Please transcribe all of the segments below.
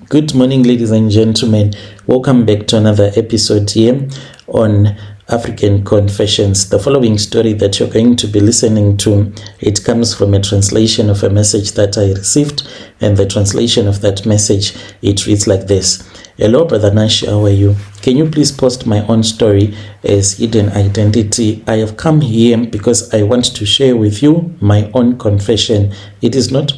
Good morning, ladies and gentlemen. Welcome back to another episode here on African Confessions. The following story that you're going to be listening to, it comes from a translation of a message that I received, and the translation of that message, it reads like this. Hello, Brother Nash, how are you? Can you please post my own story as hidden identity? I have come here because I want to share with you my own confession. It is not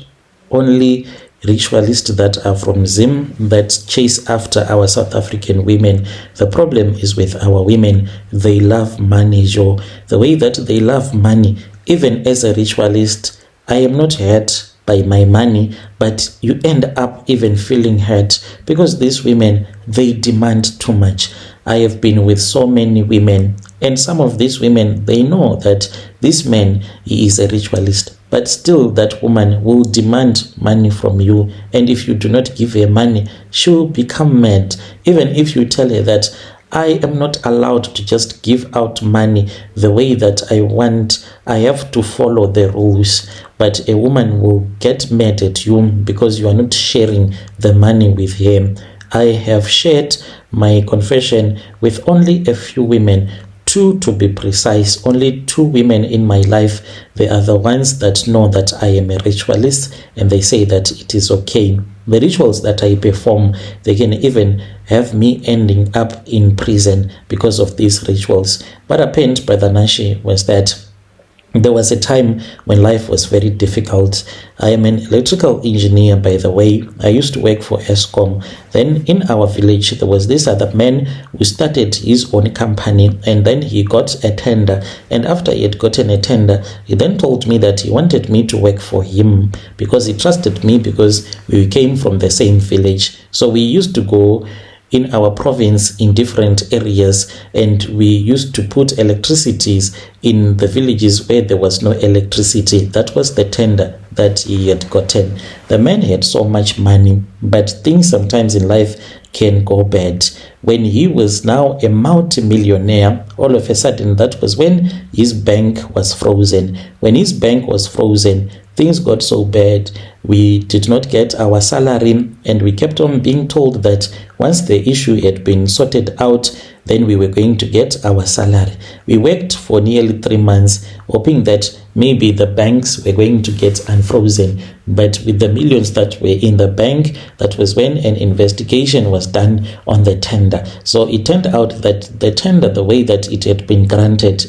only ritualists that are from Zim that chase after our South African women. The problem is with our women. They love money, Joe. The way that they love money, even as a ritualist, I am not hurt by my money, but you end up even feeling hurt because these women, they demand too much. I have been with so many women, and some of these women, they know that this man, he is a ritualist, but still that woman will demand money from you, and if you do not give her money, she will become mad. Even if you tell her that I am not allowed to just give out money the way that I want, I have to follow the rules. But a woman will get mad at you because you are not sharing the money with him. I have shared my confession with only a few women, 2 to be precise, only 2 women in my life. They are the ones that know that I am a ritualist, and they say that it is okay. The rituals that I perform, they can even have me ending up in prison because of these rituals. What happened, Brother Nashi, was that there was a time when life was very difficult. I am an electrical engineer, by the way. I used to work for Eskom. Then in our village, there was this other man who started his own company, and then he got a tender. And after he had gotten a tender, he then told me that he wanted me to work for him because he trusted me because we came from the same village. So we used to go in our province in different areas, and we used to put electricities in the villages where there was no electricity. That was the tender that he had gotten. The man had so much money, but things sometimes in life can go bad. When he was now a multi-millionaire, all of a sudden, that was when his bank was frozen. When his bank was frozen, things got so bad. We did not get our salary, and we kept on being told that once the issue had been sorted out, then we were going to get our salary. We worked for nearly 3 months, hoping that maybe the banks were going to get unfrozen. But with the millions that were in the bank, that was when an investigation was done on the tender. So it turned out that the tender, the way that it had been granted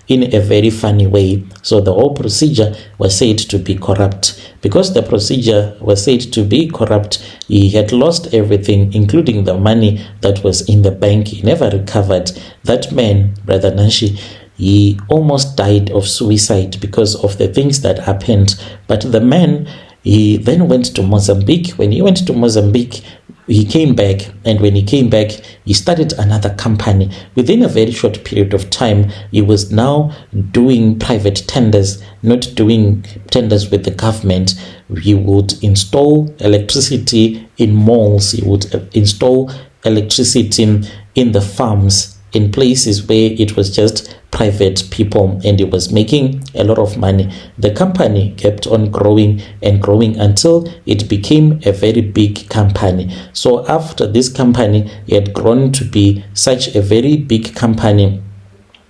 in a very funny way. So the whole procedure was said to be corrupt. Because the procedure was said to be corrupt, he had lost everything, including the money that was in the bank. He never recovered. That man, Brother Nashi, he almost died of suicide because of the things that happened. But the man, he then went to Mozambique. When he went to Mozambique, he came back, and when he came back, he started another company. Within a very short period of time, he was now doing private tenders, not doing tenders with the government. He would install electricity in malls. He would install electricity in the farms, in places where it was just private people, and he was making a lot of money. The company kept on growing and growing until it became a very big company. So after this company had grown to be such a very big company,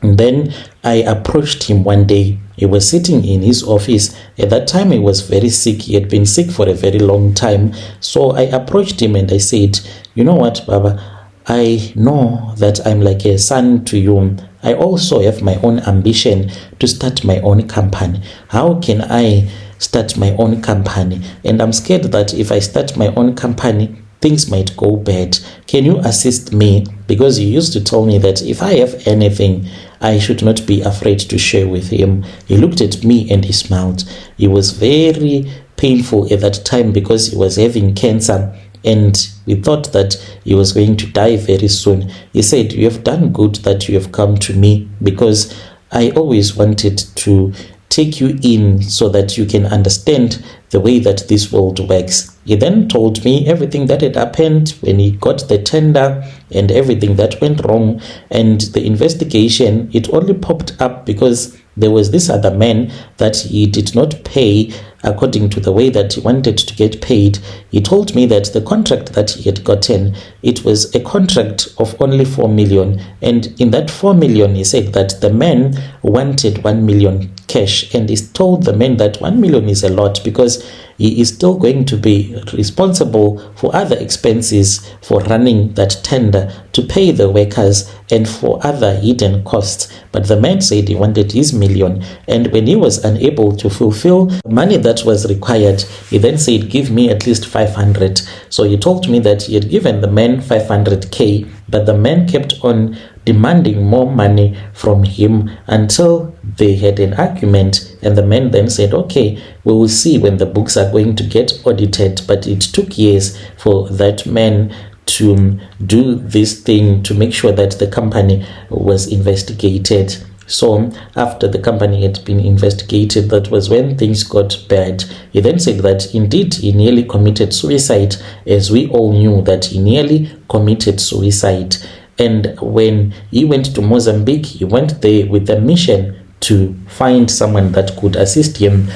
and then I approached him one day. He was sitting in his office. At that time, he was very sick. He had been sick for a very long time. So I approached him and I said, you know what, Baba, I know that I'm like a son to you. I also have my own ambition to start my own company. How can I start my own company? And I'm scared that if I start my own company, things might go bad. Can you assist me? Because you used to tell me that if I have anything, I should not be afraid to share with him. He looked at me and he smiled. He was very painful at that time because he was having cancer, and we thought that he was going to die very soon. He said, you have done good that you have come to me, because I always wanted to take you in so that you can understand the way that this world works. He then told me everything that had happened when he got the tender and everything that went wrong. And the investigation, it only popped up because there was this other man that he did not pay according to the way that he wanted to get paid. He told me that the contract that he had gotten, it was a contract of only 4 million. And in that 4 million, he said that the man wanted 1 million cash. And he told the man that 1 million is a lot because he is still going to be responsible for other expenses for running that tender, to pay the workers and for other hidden costs. But the man said he wanted his million, and when he was unable to fulfill the money that was required, he then said, give me at least 500. So he told me that he had given the man 500k, but the man kept on demanding more money from him until they had an argument, and the man then said, okay, we will see when the books are going to get audited. But it took years for that man to do this thing, to make sure that the company was investigated. So after the company had been investigated, that was when things got bad. He then said that indeed he nearly committed suicide, as we all knew that he nearly committed suicide. And when he went to Mozambique, he went there with a mission to find someone that could assist him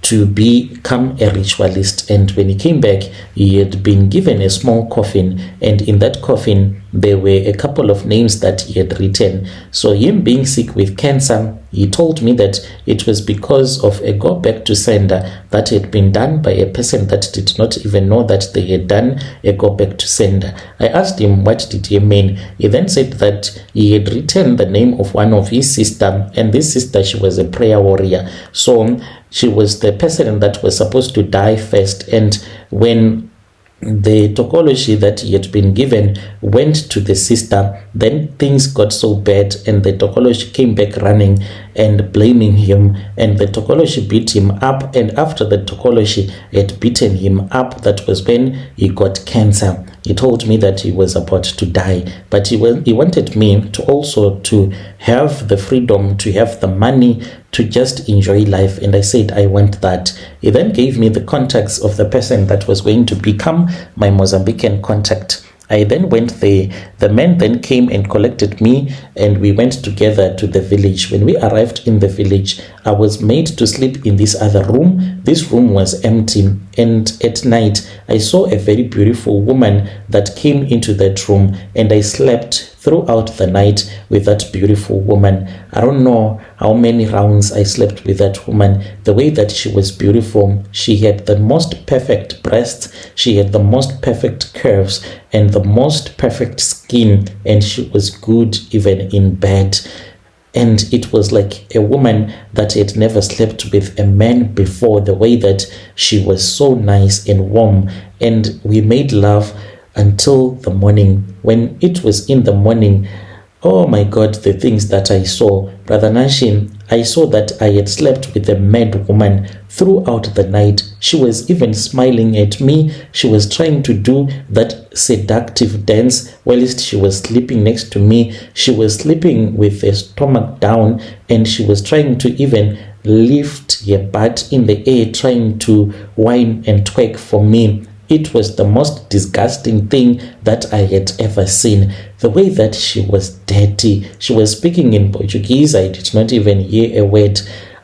to become a ritualist. And when he came back, he had been given a small coffin, and in that coffin there were a couple of names that he had written. So him being sick with cancer, he told me that it was because of a go back to sender that had been done by a person that did not even know that they had done a go back to sender. I asked him what did he mean. He then said that he had written the name of one of his sister, and this sister, she was a prayer warrior. So she was the person that was supposed to die first, and when the tokology that he had been given went to the sister, then things got so bad, and the tokology came back running and blaming him, and the tokology beat him up. And after the tokology had beaten him up, that was when he got cancer. He told me that he was about to die, but he wanted me to also to have the freedom, to have the money, to just enjoy life. And I said, I want that. He then gave me the contacts of the person that was going to become my Mozambican contact. I then went there. The man then came and collected me, and we went together to the village. When we arrived in the village, I was made to sleep in this other room. This room was empty, and at night I saw a very beautiful woman that came into that room, and I slept throughout the night with that beautiful woman. I don't know how many rounds I slept with that woman. The way that she was beautiful, she had the most perfect breasts, she had the most perfect curves and the most perfect skin, and she was good even in bed. And it was like a woman that had never slept with a man before, the way that she was so nice and warm. And we made love until the morning. When it was in the morning, oh my God, the things that I saw. Brother Nashim, I saw that I had slept with a mad woman throughout the night. She was even smiling at me. She was trying to do that seductive dance whilst she was sleeping next to me. She was sleeping with her stomach down, and she was trying to even lift her butt in the air, trying to whine and twerk for me. It was the most disgusting thing that I had ever seen. The way that she was dirty. She was speaking in Portuguese. I did not even hear a word.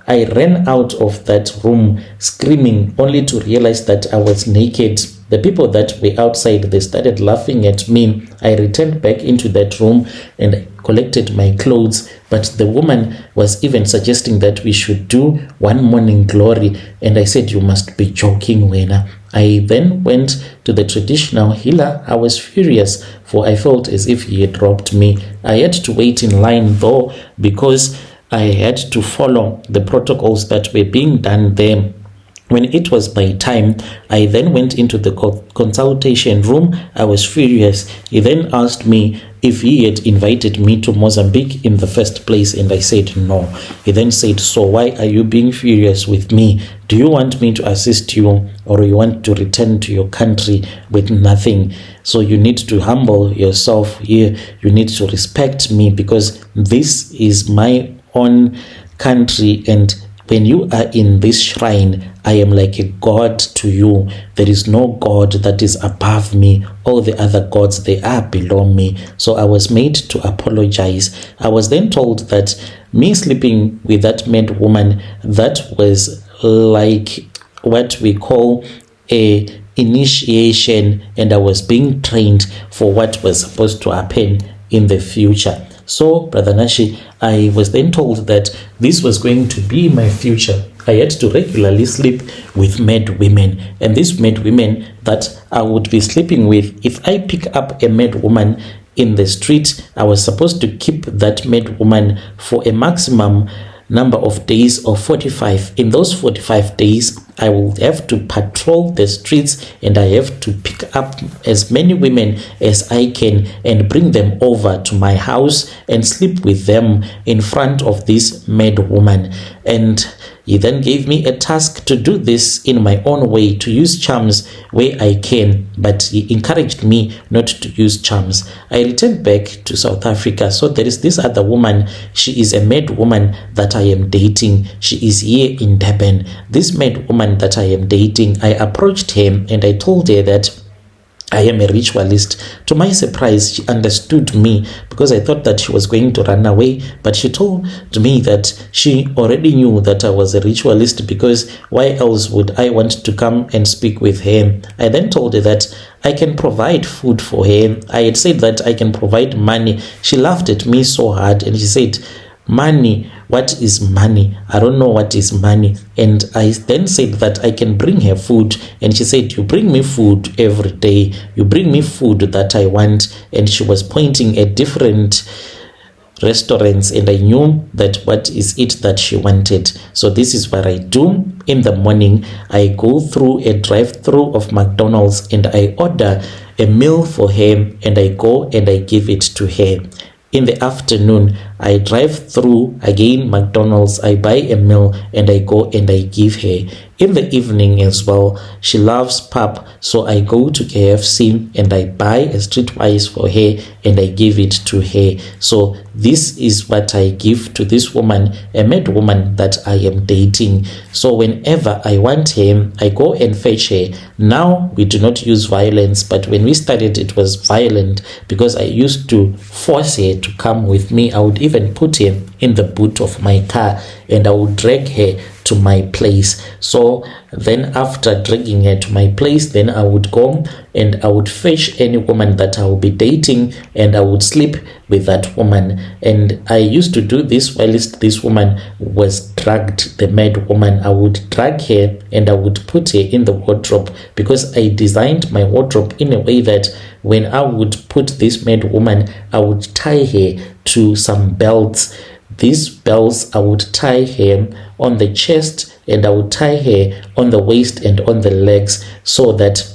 I ran out of that room screaming, only to realize that I was naked. The people that were outside, they started laughing at me. I returned back into that room and I collected my clothes. But the woman was even suggesting that we should do one morning glory. And I said, you must be joking, Wena. I then went to the traditional healer. I was furious, for I felt as if he had robbed me. I had to wait in line though, because I had to follow the protocols that were being done there. When it was my time, I then went into the consultation room. I was furious. He then asked me if he had invited me to Mozambique in the first place, and I said no. He then said, so why are you being furious with me? Do you want me to assist you, or you want to return to your country with nothing? So you need to humble yourself here. You need to respect me, because this is my own country, and when you are in this shrine, I am like a god to you. There is no god that is above me. All the other gods, they are below me. So I was made to apologize. I was then told that me sleeping with that mad woman, that was like what we call a initiation, and I was being trained for what was supposed to happen in the future. So, Brother Nashi, I was then told that this was going to be my future. I had to regularly sleep with mad women, and these mad women that I would be sleeping with, if I pick up a mad woman in the street, I was supposed to keep that mad woman for a maximum number of days of 45. In those 45 days, I will have to patrol the streets, and I have to pick up as many women as I can and bring them over to my house and sleep with them in front of this mad woman. And he then gave me a task to do this in my own way, to use charms where I can, but he encouraged me not to use charms. I returned back to South Africa. So there is this other woman. She is a mad woman that I am dating. She is here in Durban. This mad woman that I am dating, I approached her and I told her that I am a ritualist. To my surprise, she understood me, because I thought that she was going to run away, but she told me that she already knew that I was a ritualist, because why else would I want to come and speak with her? I then told her that I can provide food for her. I had said that I can provide money. She laughed at me so hard and she said, "Money? What is money? I don't know what is money." And I then said that I can bring her food, and she said, "You bring me food every day. You bring me food that I want." And she was pointing at different restaurants, and I knew that what is it that she wanted. So this is what I do. In the morning, I go through a drive-through of McDonald's and I order a meal for her, and I go and I give it to her. In the afternoon, I drive through again McDonald's, I buy a meal and I go and I give her. In the evening as well, she loves pap, so I go to KFC and I buy a streetwise for her and I give it to her. So this is what I give to this woman, a mad woman that I am dating. So whenever I want her, I go and fetch her. Now we do not use violence, but when we started, it was violent, because I used to force her to come with me. I would even put her in the boot of my car and I would drag her to my place. So then after dragging her to my place, then I would go and I would fetch any woman that I will be dating and I would sleep with that woman. And I used to do this whilst this woman was dragged, the mad woman. I would drag her and I would put her in the wardrobe, because I designed my wardrobe in a way that when I would put this mad woman, I would tie her to some belts. These belts, I would tie her on the chest and I would tie her on the waist and on the legs, so that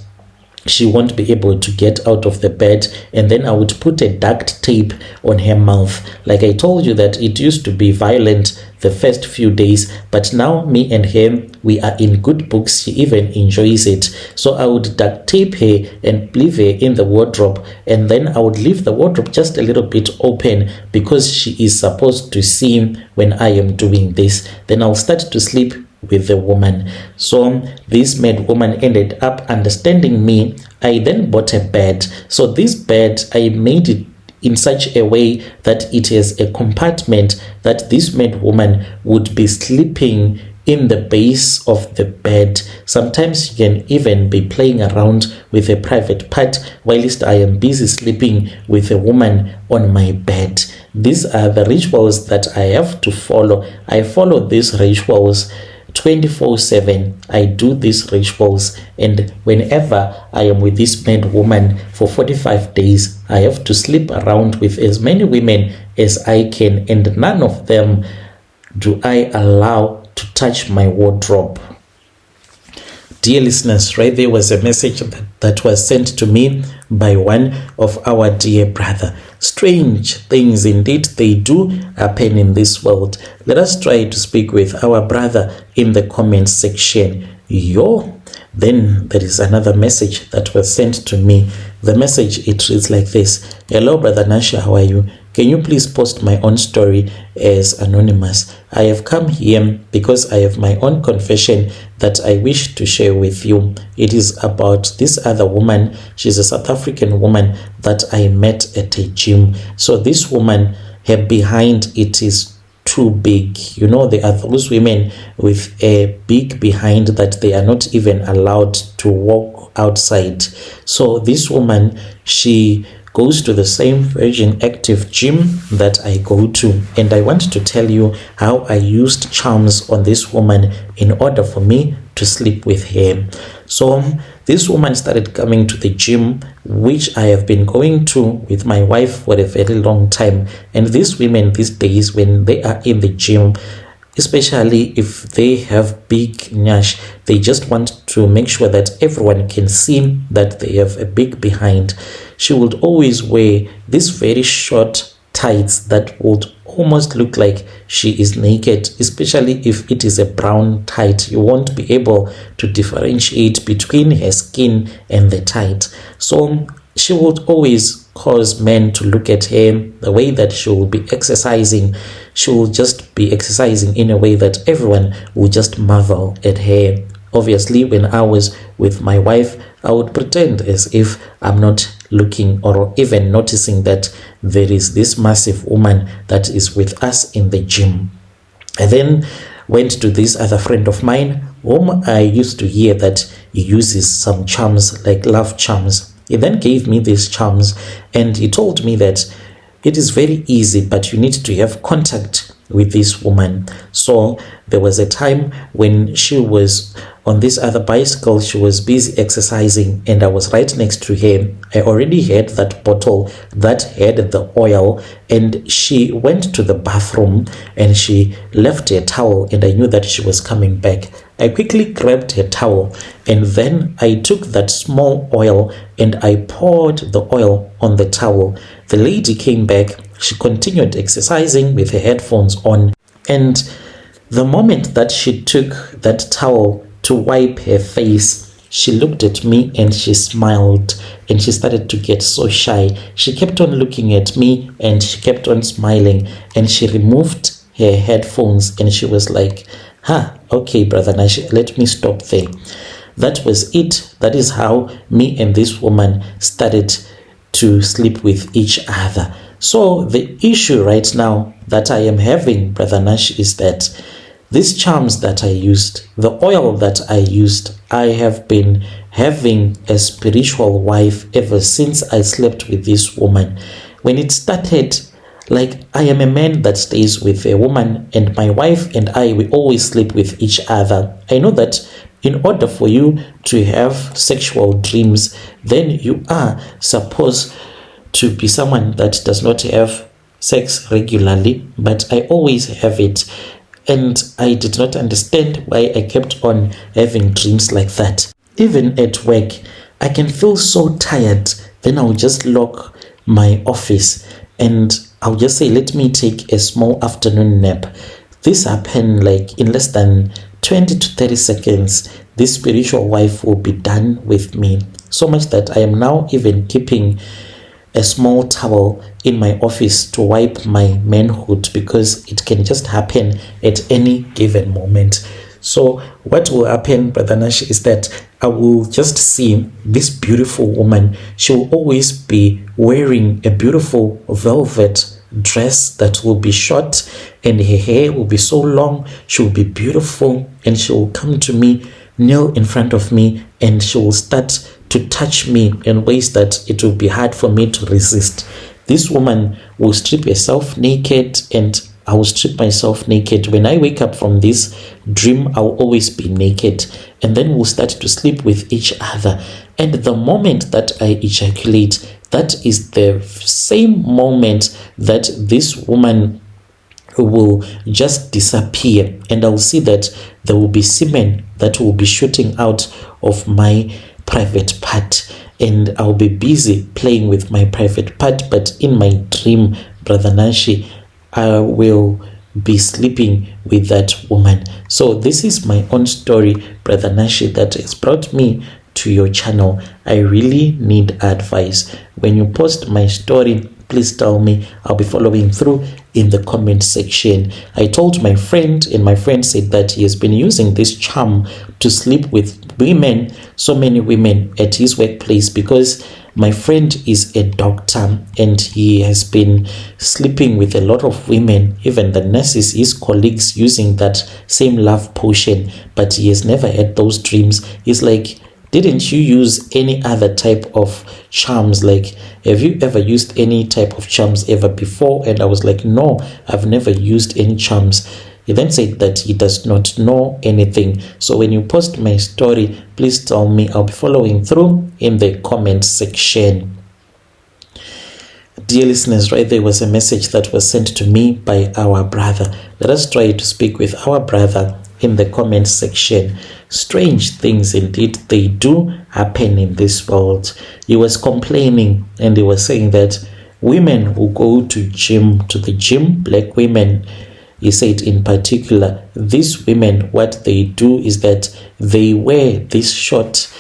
she won't be able to get out of the bed. And then I would put a duct tape on her mouth. Like I told you that it used to be violent the first few days, but now me and her, we are in good books. She even enjoys it. So I would duct tape her and leave her in the wardrobe, and then I would leave the wardrobe just a little bit open, because she is supposed to see when I am doing this. Then I'll start to sleep with the woman. So this mad woman ended up understanding me. I then bought a bed. So this bed, I made it in such a way that it has a compartment that this mad woman would be sleeping in the base of the bed. Sometimes you can even be playing around with a private part whilst I am busy sleeping with a woman on my bed. These are the rituals that I have to follow. I follow these rituals 24/7. I do these rituals, and whenever I am with this mad woman for 45 days, I have to sleep around with as many women as I can, and none of them do I allow to touch my wardrobe. Dear listeners, right there was a message that was sent to me by one of our dear brother. Strange things indeed, they do happen in this world. Let us try to speak with our brother in the comment section. Then there is another message that was sent to me. The message, it reads like this. Hello, Brother Nasha, how are you? Can you please post my own story as anonymous? I have come here because I have my own confession that I wish to share with you. It is about this other woman. She's a South African woman that I met at a gym. So this woman, her behind, it is too big. You know, there are those women with a big behind that they are not even allowed to walk outside. So this woman, she goes to the same Virgin Active gym that I go to, and I want to tell you how I used charms on this woman in order for me to sleep with her. So this woman started coming to the gym, which I have been going to with my wife for a very long time. And these women these days, when they are in the gym, especially if they have big nyash, they just want to make sure that everyone can see that they have a big behind. She would always wear these very short tights that would almost look like she is naked, especially if it is a brown tight. You won't be able to differentiate between her skin and the tight. So she would always cause men to look at her. The way that she will be exercising, she will just be exercising in a way that everyone will just marvel at her. Obviously, when I was with my wife, I would pretend as if I'm not looking or even noticing that there is this massive woman that is with us in the gym. I then went to this other friend of mine whom I used to hear that he uses some charms, like love charms. He then gave me these charms and he told me that it is very easy, but you need to have contact with this woman. So there was a time when she was on this other bicycle, she was busy exercising and I was right next to her. I already had that bottle that had the oil, and she went to the bathroom and she left her towel, and I knew that she was coming back. I quickly grabbed her towel and then I took that small oil and I poured the oil on the towel. The lady came back. She continued exercising with her headphones on, and the moment that she took that towel to wipe her face, she looked at me and she smiled, and she started to get so shy. She kept on looking at me and she kept on smiling, and she removed her headphones and she was like, okay, Brother Nash, let me stop there. That was it. That is how me and this woman started to sleep with each other. So the issue right now that I am having, Brother Nash, is that these charms that I used, the oil that I used, I have been having a spiritual wife ever since I slept with this woman. When it started, like, I am a man that stays with a woman, and my wife and I, we always sleep with each other. I know that in order for you to have sexual dreams, then you are supposed to be someone that does not have sex regularly, but I always have it. And I did not understand why I kept on having dreams like that. Even at work, I can feel so tired. Then I'll just lock my office and I'll just say, let me take a small afternoon nap. This happened like in less than 20 to 30 seconds. This spiritual wife will be done with me. So much that I am now even keeping a small towel in my office to wipe my manhood, because it can just happen at any given moment. So what will happen, Brother Nash, is that I will just see this beautiful woman. She will always be wearing a beautiful velvet dress that will be short, and her hair will be so long. She will be beautiful, and she will come to me, kneel in front of me, and she will start to touch me in ways that it will be hard for me to resist. This woman will strip herself naked, and I will strip myself naked. When I wake up from this dream, I'll always be naked, and then we'll start to sleep with each other. And the moment that I ejaculate, that is the same moment that this woman will just disappear, and I'll see that there will be semen that will be shooting out of my private part, and I'll be busy playing with my private part, but in my dream, Brother Nashi, I will be sleeping with that woman. So this is my own story, Brother Nashi, that has brought me to your channel. I really need advice. When you post my story, please tell me. I'll be following through in the comment section. I told my friend, and my friend said that he has been using this charm to sleep with women, so many women at his workplace, because My friend is a doctor and he has been sleeping with a lot of women, even the nurses, his colleagues, using that same love potion, but he has never had those dreams. He's like, didn't you use any other type of charms? Like, have you ever used any type of charms ever before? And I was like, no, I've never used any charms. He then said that he does not know anything. So when you post my story, please tell me. I'll be following through in the comment section. Dear listeners, right there was a message that was sent to me by our brother. Let us try to speak with our brother in the comment section. Strange things indeed, they do happen in this world. He was complaining and he was saying that women who go to the gym, black women, he said in particular, these women, what they do is that they wear these short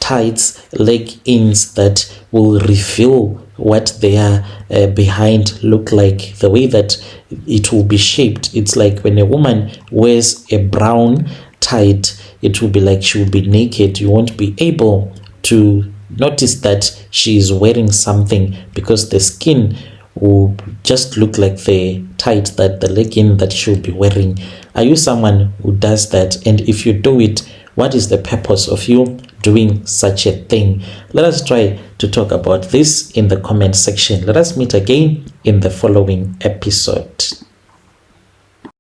tights, leg-ins that will reveal what their behind look like, the way that it will be shaped. It's like when a woman wears a brown tight, it will be like she will be naked. You won't be able to notice that she is wearing something because the skin will just look like the tight, that the legging that she'll be wearing. Are you someone who does that? And if you do it, what is the purpose of you doing such a thing? Let us try to talk about this in the comment section. Let us meet again in the following episode.